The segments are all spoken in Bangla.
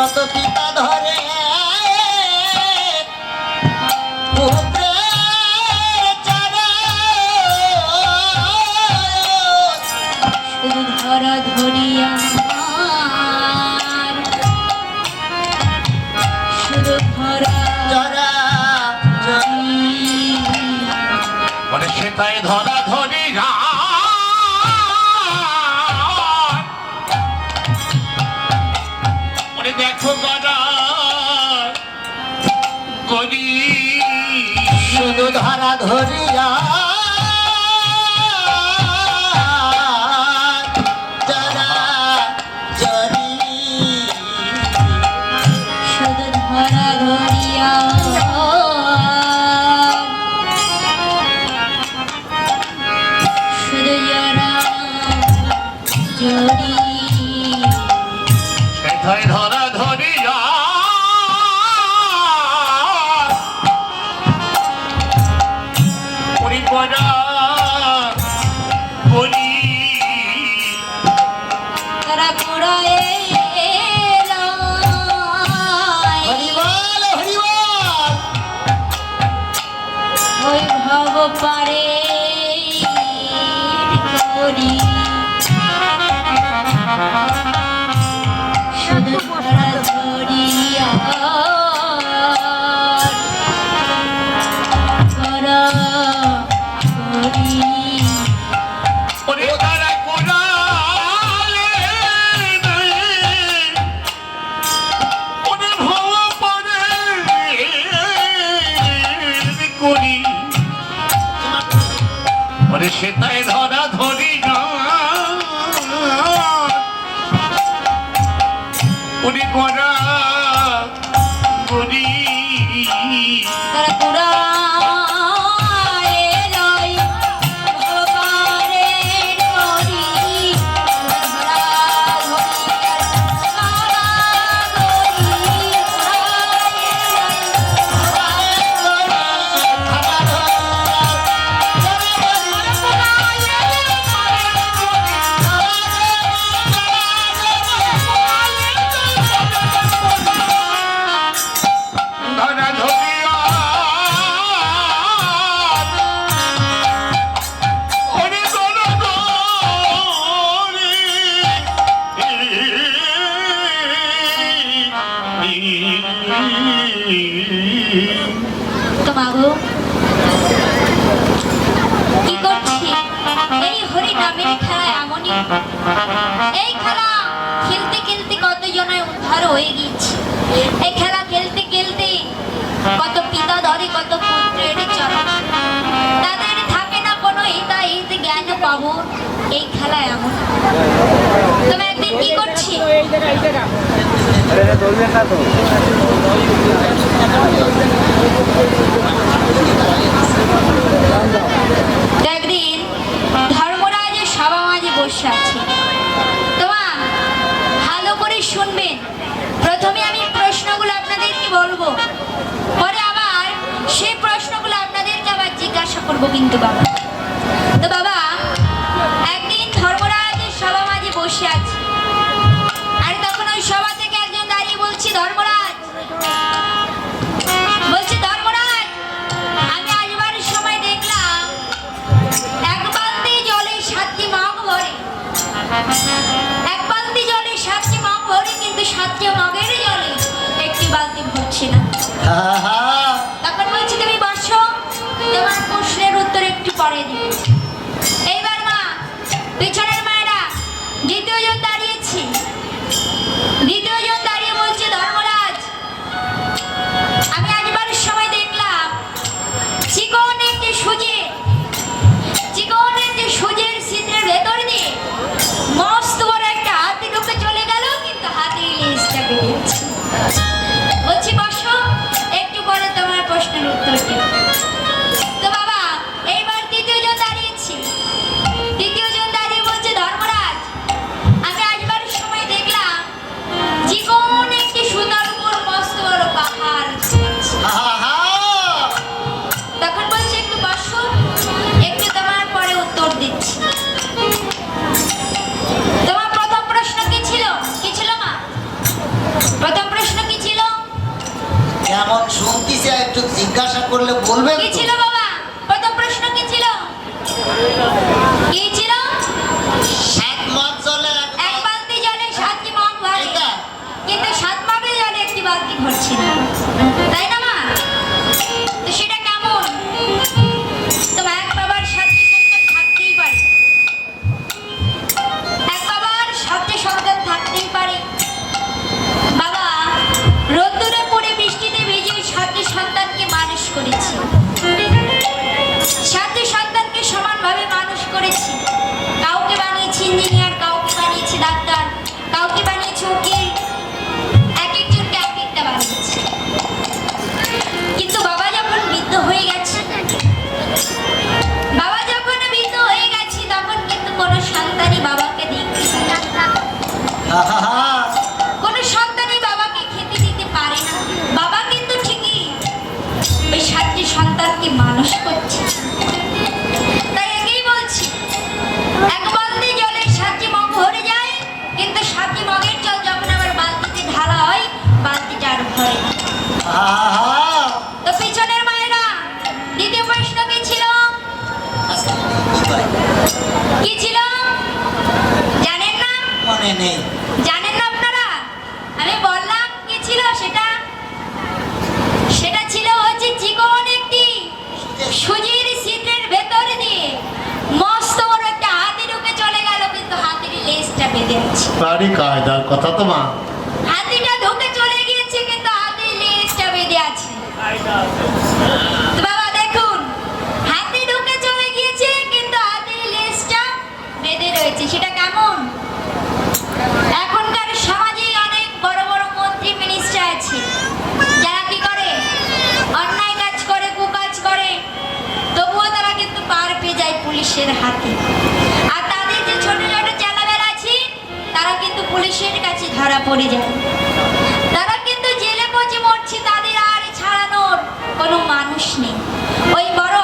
কত পিতা ধরে পুত্রের চরণ ধরা ধরিয়া শুধু ধরা মানে সেটাই ধরা ধরি দেখো গরি শুধু ধরা ধরিয়া শুধু ধরা ধরিয়া শুধু যারা জড়ি সেটাই ধরা ধরিয়া পরিপরা বলি তারা পুরায় হরিবল হরিবল ওই ভাব পারে করি শুধু ধরা ধরিয়া ধরা ধরি ওরে তারা কোরালে ওরে ভাব পারে করি ওরে সেটাই ধরা ধরি না ওরে করা করি তারা পুরায় লয় ভগবানে করি ধরা ধরিয়া ধরা ধরি ধরা ধরিয়া ওরে ধরা তো মাগো কি করছি এই হরি নামের খেলা এমনই এই খেলা খেলতে খেলতে কত জনের উদ্ধার হয়ে গিয়েছে এই খেলা খেলতে খেলতে কত পিতা ধরে কত পুত্রের চরণ তাদের থাকে না কোনো হিতাহিত জ্ঞান পাবো এই খেলা এমন তুমি একদিন কি করছি একদিন ধর্মরাজের সভা মাঝে বসে আছে তোমার ভালো করে শুনবেন প্রথমে আমি প্রশ্নগুলো আপনাদেরকে বলবো পরে আবার সেই প্রশ্নগুলো আপনাদেরকে আবার জিজ্ঞাসা করবো কিন্তু বাবা তো বাবা একদিন ধর্মরাজের সভা মাঝে বসে আছে আর তখন ওই সভা থেকে একজন দাঁড়িয়ে বলছি ধর্মরাজ বলছি ধর্মরাজ আমি আসবার সময় দেখলাম এক বালতি জলে 7টি মগ ভরে এক বালতি জলে 7টি মগ ভরে কিন্তু 7টি মগের জলে একটি বালতি ভরছে না তখন বলছি তুমি বসো তোমার প্রশ্নের উত্তর একটু পরে দিই এইবার মা পিছনের মায়েরা দ্বিতীয়জন দাঁড়িয়েছি দ্বিতীয়জন দাঁড়িয়ে বলছে ধর্মরাজ আমি আসবার সময় দেখলাম চিকন একটি সুজের ছিদ্রের ভেতর দিয়ে মস্ত বড় একটা হাতি ঢুকে চলে গেল কিন্তু হাতি লেজটা বেরিয়েছে বলছি বসো একটু পরে তোমার প্রশ্নের উত্তর দেব তো বাবা এইবার তৃতীয়জন দাঁড়িয়েছি তৃতীয়জন দাঁড়িয়ে বলছে ধর্মরাজ আমি আসবার সময় দেখলাম জীবন একটি সুতার উপর মস্ত বড় পাহাড় তখন বলছে একটু বসো একটু তোমার পরে উত্তর দিচ্ছি তোমার প্রথম প্রশ্ন কি ছিল মা প্রথম জিজ্ঞাসা করলে বলবেন কি তো? ছিল বাবা? প্রথম প্রশ্ন কি ছিল? কি ছিল? সাত মাস জলে এক বালতি জলে 7টি মগ ভরে, এটা? কিন্তু 7 মগের জলে একটি বালতি ভরছে না, তাই না মা? তো সেটা কেমন? তো এক বাবার 7টি সন্তান থাকতেই পারে, এক বাবার 7টি সন্তান থাকতেই পারে। বাবা রোদ্দুরে পড়ে বৃষ্টিতে ভিজে 7টি সন্তানকে মানুষ করেছে, 7টি সন্তানকে সমানভাবে মানুষ করেছি। কাউকে বানিয়েছি ইঞ্জিনিয়ার, কাউকে বানিয়েছি ডাক্তার, কাউকে বানিয়েছি উকিল, এক একজনকে এক একটা বানিয়েছি। কিন্তু বাবা যখন বৃদ্ধ হয়ে গেছে, তখন কিন্তু কোনো সন্তানই বাবাকে দেখতে পায় না, কোনো সন্তানই বাবাকে খেতে দিতে পারে না। বাবা কিন্তু ঠিকই ওই 7টি সন্তানকে মানুষ করছে। তাই একেই বলছি, এক বালতি জলে 7টি মগ ভরে যায়, কিন্তু 7টি মগের জল যখন আবার বালতিতে ঢালা হয়, বালতিটা আর ভরে না। তো পিছনের মায়েরা, দ্বিতীয় প্রশ্ন কি ছিল? কি ছিল জানেন না? মনে নেই। জানেন না আপনারা? আমি বললাম কি ছিল সেটা। সেটা ছিল হচ্ছে চিকন একটি সুজির ছিদ্রের ভেতর দিয়ে মস্ত বড় একটা হাতি ঢুকে চলে গেল, কিন্তু হাতির লেজটা বেঁধে আছে। বাড়ি কায়দার কথা তো মা। হাতিটা ঢুকে চলে গিয়েছে, কিন্তু হাতির লেজটা বেঁধে আছে। তো বাবা দেখুন, হাতি ঢুকে চলে গিয়েছে, কিন্তু হাতির লেজটা বেঁধে রয়েছে। সেটা কেমন? এখনকার সমাজে অনেক বড় বড় মন্ত্রী মিনিস্টার আছে, যারা কি করে? অন্যায় কাজ করে, কুকাজ করে, তবুও তারা কিন্তু পার পেয়ে যায় পুলিশের হাতে। আর তাদের যে ছোট ছোট চেলাবেলা আছে, তারা কিন্তু পুলিশের কাছে ধরা পড়ে যায়। তারা কিন্তু জেলে পচে মরছে, তাদের আর ছাড়ানোর কোনো মানুষ নেই। ওই বড়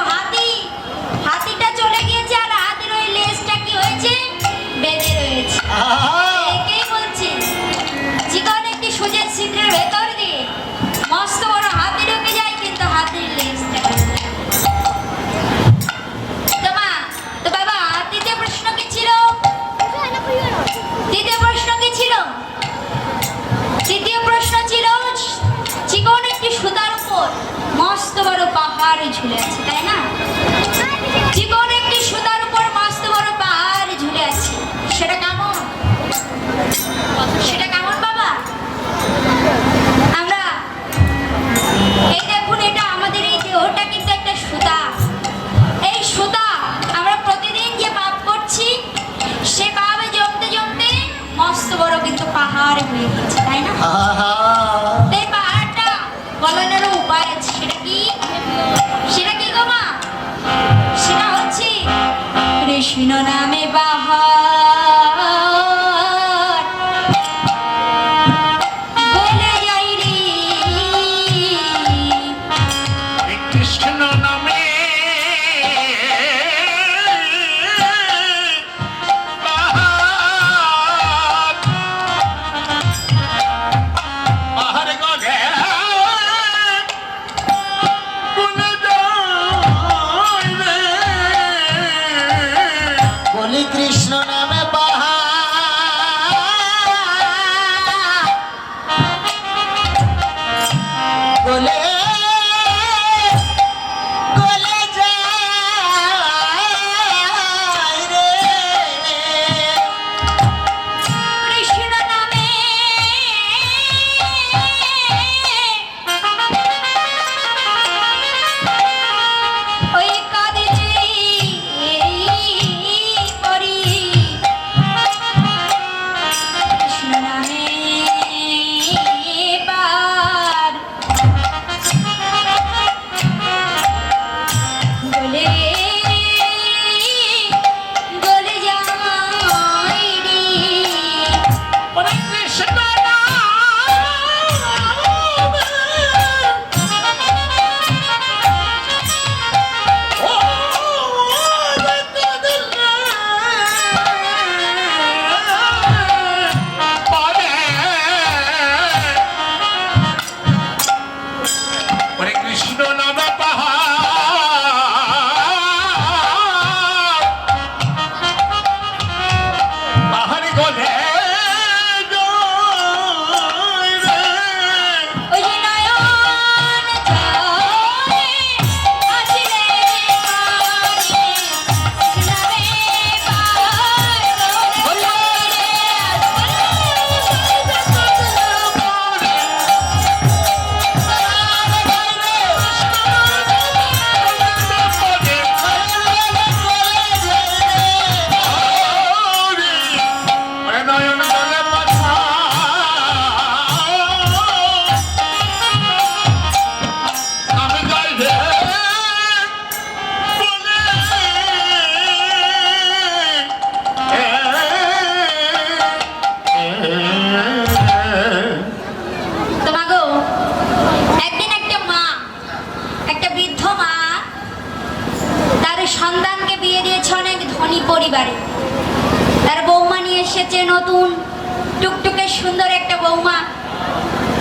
হাতিটা চলে গিয়েছে, আর হাতির ওই লেজটা কি হয়েছে? বেঁধে রয়েছে। একেই বলছি, চিকন একটি সুজের ছিদ্রের ভেতর দিয়ে মস্ত বড় হাতি ঢুকে যায়, কিন্তু হাতির লেজটা বেঁধে যায়। তো মা, তো বাবা তৃতীয় প্রশ্ন কি ছিল? তৃতীয় প্রশ্ন কি ছিল? তৃতীয় প্রশ্ন ছিল চিকন একটি সুতার উপর মস্ত বড় পাহাড় ঝুলে আছে, তাই না? চিকন একটি সুতার উপর মস্ত বড় পাহাড় ঝুলে আছে। সেটা কেমন? সেটা কেমন বাবা? আমরা এই দেখুন, এটা আমাদের এই দেহটা কিন্তু একটা সুতা। এই সুতা আমরা প্রতিদিন যে পাপ করছি, সে পাপে জমতে জমতে মস্ত বড় কিন্তু পাহাড় হয়ে গেছে, তাই না? এই পাহাড়টা গলানোর উপায় আছে। সেটা কি? সেটা কি গো মা? সেটা হচ্ছে কৃষ্ণ নামে পাহাড় বলে যাই রে, কৃষ্ণ নামে পাহাড় গলে বলে যায় রে। বলি কৃষ্ণ নামে বলে গলে যায় রে। কৃষ্ণ নামে ওই কাঁদে পরি সন্তানকে বিয়ে দিয়েছে অনেক ধনী পরিবারে। তার বৌমা নিয়ে এসেছে নতুন টুকটুকে সুন্দর একটা বৌমা।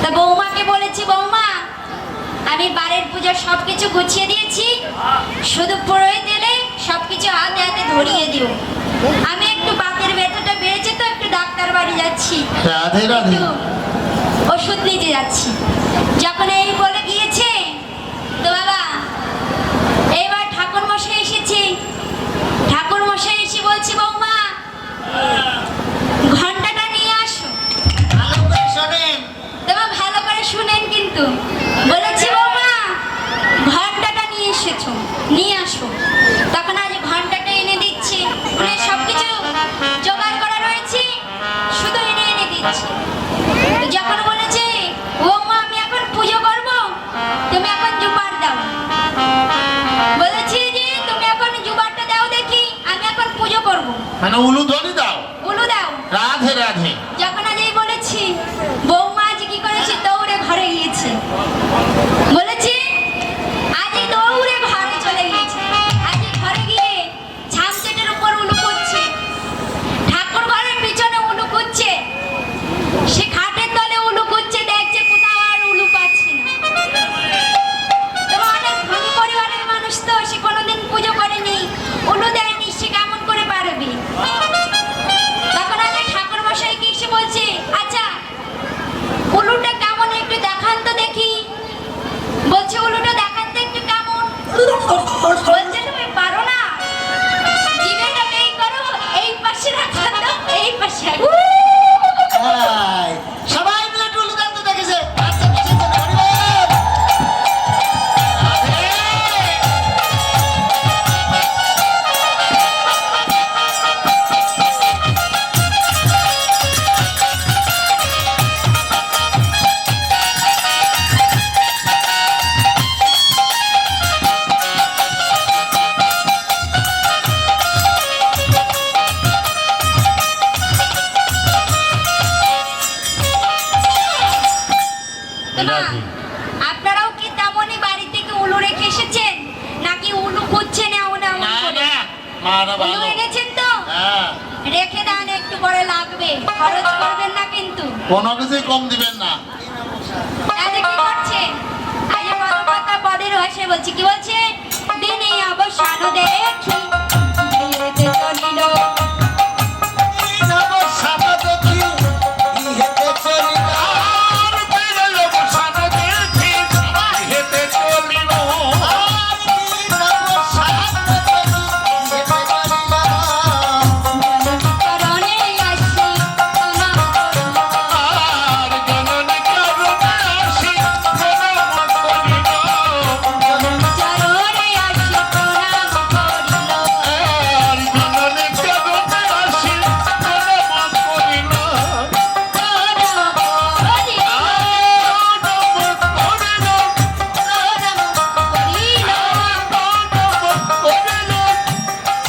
তা বৌমাকে বলেছি, বৌমা আমি বাড়ির পুজো সবকিছু গুছিয়ে দিয়েছি, শুধু পুরোহিত এলে সবকিছু হাতে হাতে ধরিয়ে দিও। আমি একটু বাতের ব্যথাটা বেড়েছে তো একটু ডাক্তার বাড়ি যাচ্ছি, রাধে রাধে। একটু ওষুধ নিতে যাচ্ছি। যখন এই বলে গিয়েছে তো বাবা এইবার ঠাকুর মশাই এসেছে। ঠাকুর মশাই এসে বলছি, বৌমা ঘন্টাটা নিয়ে আসো। ভালো করে শোনেন। তোমার ভালো করে শুনেন কিন্তু, বলেছি বৌমা ঘন্টাটা নিয়ে এসেছো, নিয়ে আসো। তখন আজ ঘন্টাটা এনে দিচ্ছে, মানে সবকিছু জোগাড় করা রয়েছে, শুধু এনে এনে দিচ্ছে। তো যখন বলেছে বৌমা আমি এখন পুজো করব, তুমি এখন জুবার দাও। বলেছি যে তুমি এখন জুবারটা দাও দেখি, আমি এখন পুজো করব। মানে উলুধ্বনি দাও। উলু দাও। রাধে রাধে। যখন আজ এই বলেছি, বৌমা আজ কি করেছে, দৌড়ে ঘরে গিয়েছে। বলেছি আজ দৌড়ে ঘরে চলে গিয়েছে। আজ ঘরে গিয়ে ছামচেটের উপর উলু করছে, ঠাকুর ঘরের পিছনে উলু করছে, সে খাটের তলে উলু করছে, দেখছে কোথাও আর উলু পাচ্ছে না। তোমার অনেক ধনী পরিবারের মানুষ তো, সে কোনোদিন পুজো করেনি, উলু দেয়নি, সে কেমন করে পারবে? তখন আগে ঠাকুর মশাইকে এসে বলছে, আচ্ছা উলুটা কেমন একটু দেখান তো দেখি। বলছে উলুটা দেখান তো একটু কেমন। বলছে তুমি পারো না, জিভেটা বেই করো, এই পাশে রাখা দাও, এই পাশে রাখো। হাই, সবাই মিলে একটু উলু দেন তো দেখেছে। আচ্ছা, কিসের জন্য? হরিবল। তোমা, আপনারাও কি তেমনই বাড়ি থেকে উলু রেখে এসেছেন, নাকি উলু খুঁজছেন এমন এমন না করে? না, মা না উলু ভালো। এনেছেন তো হ্যাঁ, রেখে দেন, একটু পরে লাগবে, খরচ করবেন না কিন্তু। কোনো কিছুই কম দিবেন না। আজকে কি করছেন? আজ পদকথা পদের ভাষে বলছি, কি বলছে? দিনে অবসান দেখি বিয়েতে চলিল। নব সাবা দেখি, ইহেতে চলিল। আর বিরল অবসান দেখি, হেতে চলিল। আর কি নব সাবা দেখি, ইহেতে চলিল। চরণে আসি প্রণাম করিল। আর জননী চরণে আসি প্রণাম করিল। চরণে আসি প্রণাম করিল। আর জননী চরণে আসি প্রণাম করিল। প্রণাম করিল।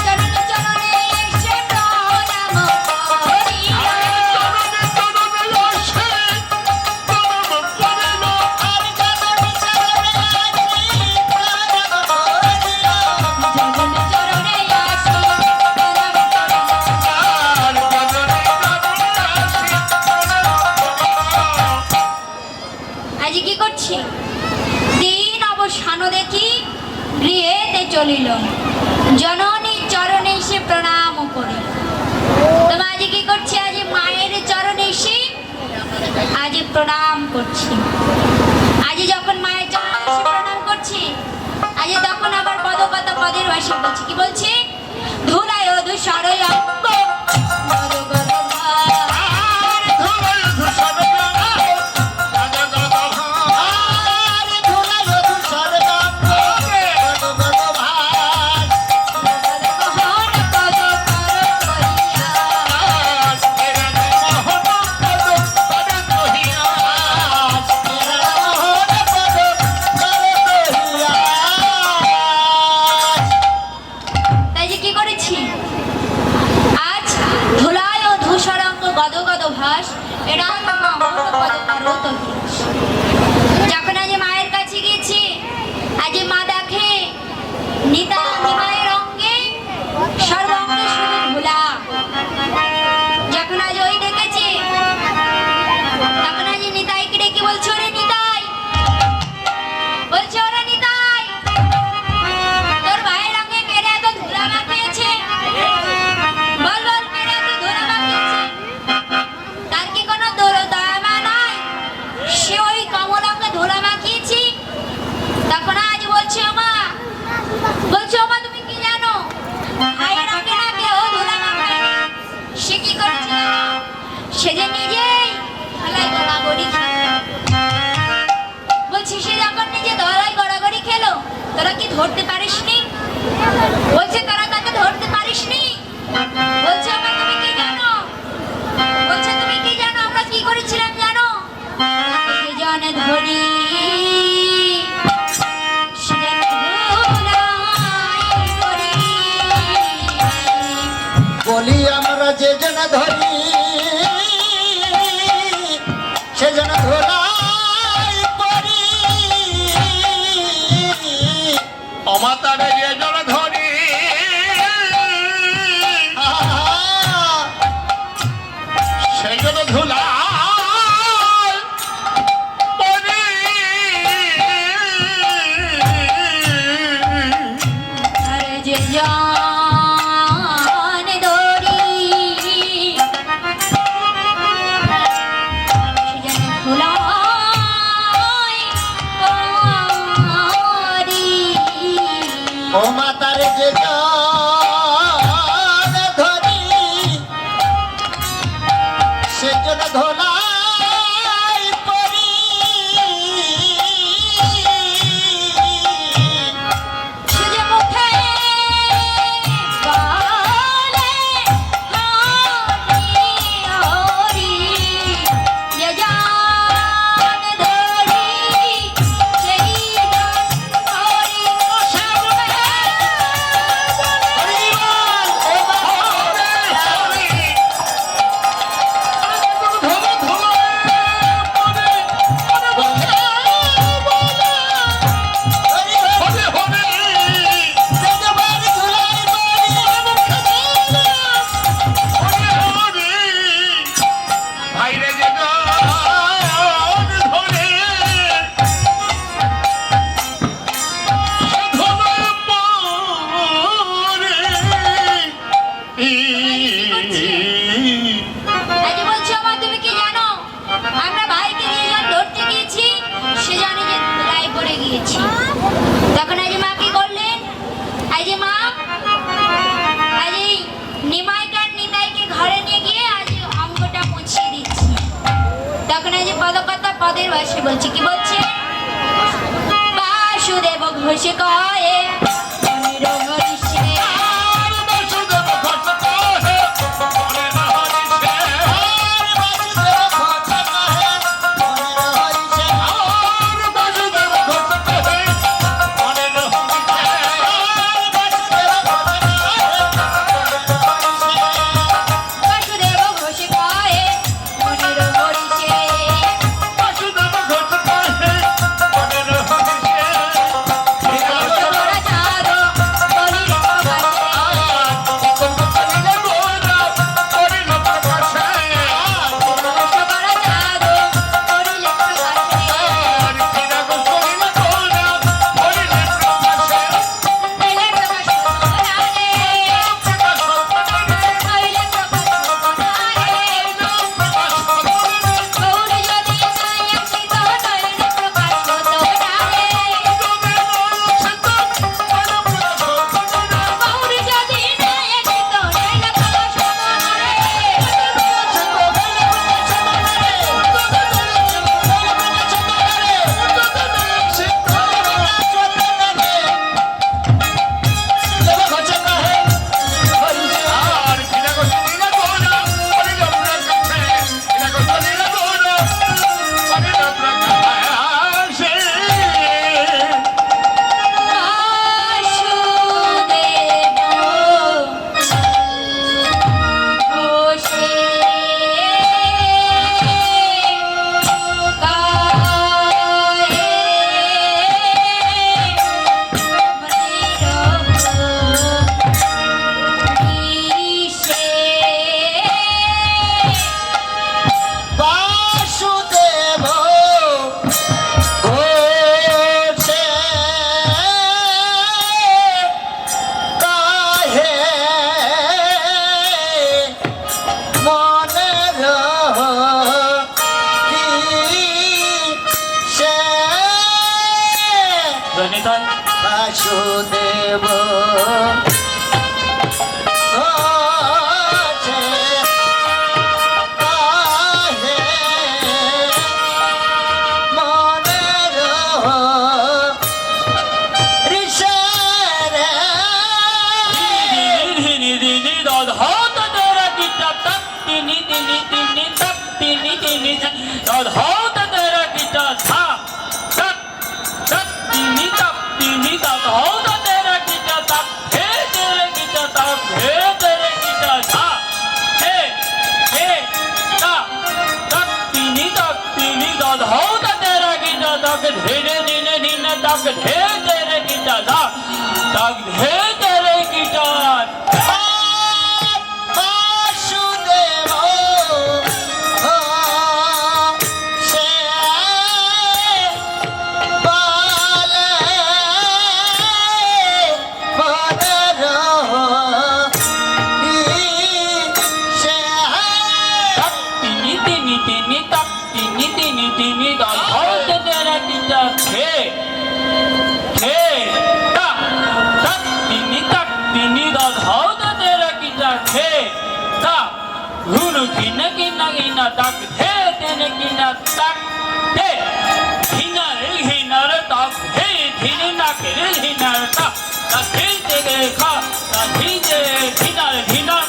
চরণে চরণে এসে প্রণাম করিল। আর জননী চরণে আসি প্রণাম করিল। চরণে চরণে আসি প্রণাম করিল। আজ কি করছি? দিন অবসান দেখি গৃহেতে চলিল, জননী চরণে এসে প্রণাম করিল। তবে আজ কি করছি? আজ মায়ের চরণে এসে আজ প্রণাম করছি। আজ যখন মায়ের চরণে এসে প্রণাম করছি, আজ তখন আবার পদকথা পদের ভাষে বলছি, কি বলছি? ধুলায় ধূসরয় অঙ্গ মরগল ভার। আর ধুলাই ধূসর রঙ, গদ গদ ভাস। মোহন পদ কর করিয়া। তাই যে কি করেছি? আজ বলি আমরা যে জন ধরি সে জন ধরাই পড়ি অমাতারে যে জন ধরি সেই জন্য ধুলা আরে যে জান ধরি সে যেন ধুলাই পড়ি। ও মাতার যে জন ধরি সে জন ধলাই পড়ি সে যে মুখে বলে হরি হরি, যে জান ধরি সেই জান হরি। ভাইরে যে ধরে আজকে বলছি আমার তুমি কি জানো, আমরা ভাইকে যে জন ধরতে গিয়েছি সে জানে যে ধুলাই পড়ে গিয়েছি। তখন আজ মা কি করলেন, আজ মা আজ এই নিমাইকে আর নিতাইকে ঘরে নিয়ে গিয়ে আজ অঙ্গটা মুছিয়ে দিচ্ছি। তখন আজ পদকথা পদের বসে বলছে, কি বলছে, বাসুদেব ঘোষ কয়ে মনির হরিষে। বাসুদেব ঘোষ কয়ে মনির হরিষে। তোরা চাঁদো বলির প্রকাশে। তোরা চাঁদো বলির প্রকাশে। এলে প্রকাশ তোরারে, আইলে প্রকাশ তোরারে। গৌর যদি নাই আসি তো নইলে প্রকাশ তোরারে। গৌর যদি নাই আসি তো নইলে প্রকাশ তোরারে। বাসুদেব ঘোষে কাহে মনের দিশে বাসুদেব ঘোষে কাহে মনের ঋষে রে तेरा गीता था तक धे तेरे गिटार तक धे तेरे गिटार বাসুদেব ও সে বলে মনের সে तक तिनी तिनी तिनी तक तिनी तिनी तिनी धौत तेरे गिटार खे खे तक तक तिनी धौत तेरे गिटार खे तक घुनु किन किन किन तक धे तेरे गिटार तक धे हिनर हिनर तक धे धीर नाकेर हिनर तक तक धीर तेरे खा तक धीर हिनर हिनर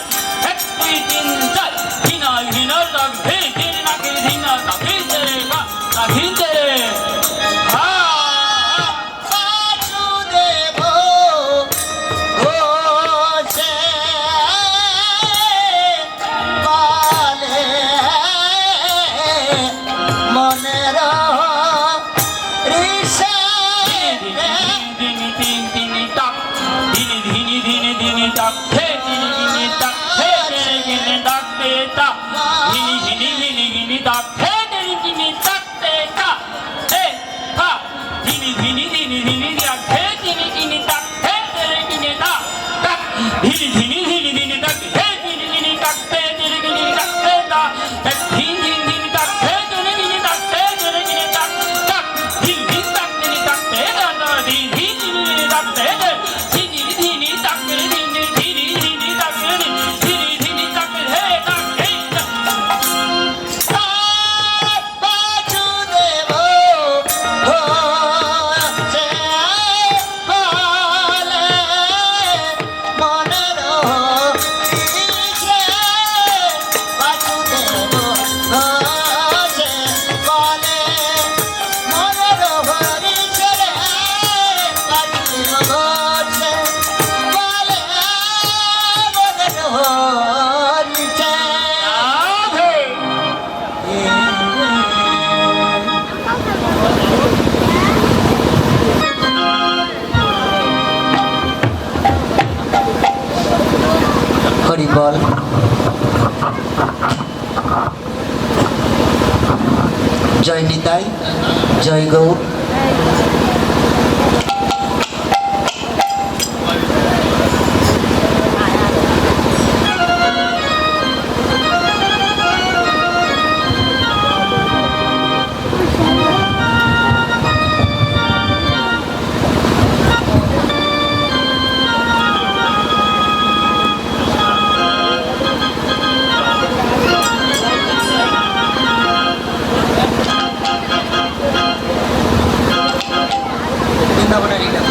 एक दुई तीन चार हिनर हिनर तक धीर धीर नाकेर हिनर तक धीर तेरे खा तक धीर तेरे खा বাসুদেব ও সে বলে মনের ঋষে धीनी तीन तीनी तक धीनी धीनी धीनी धीनी तक हे धीनी धीनी तक हे तेरे गिने तक ते तक धीनी धीनी धीनी धीनी तक हे तेरी धीनी तक ते तक हे हा धीनी धीनी धीनी धीनी तक हे धीनी धीनी तक हे तेरे गिने तक तक धीनी धीनी धीनी धीनी तक हे धीनी धीनी तक ते तेरे गिने तक ते तक तक धीनी धीनी धीनी तक हे तेरे गिने तक ते तेरे गिने तक तक धीनी धीनी तक तेरी तक ते तक धीनी धीनी तक ते धीनी धीनी तक तेरी धीनी धीनी धीनी तक तेरी धीनी धीनी तक हे तक हे तक বাসুদেব ও সে বলে মনের ঋষে বাসুদেব ও সে বলে মনের ঋষে বাসুদেব ও সে বলে মনের ঋষে হরি বল জয় নিতাই জয় গৌর বৃন্দাবনের লীলা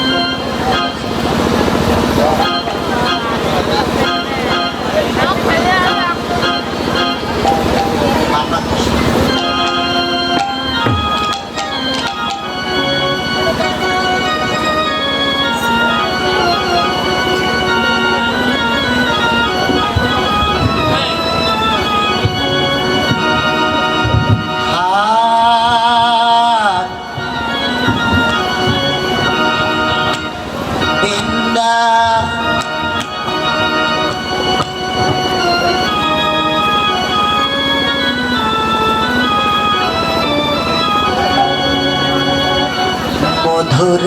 বৃন্দা মধুর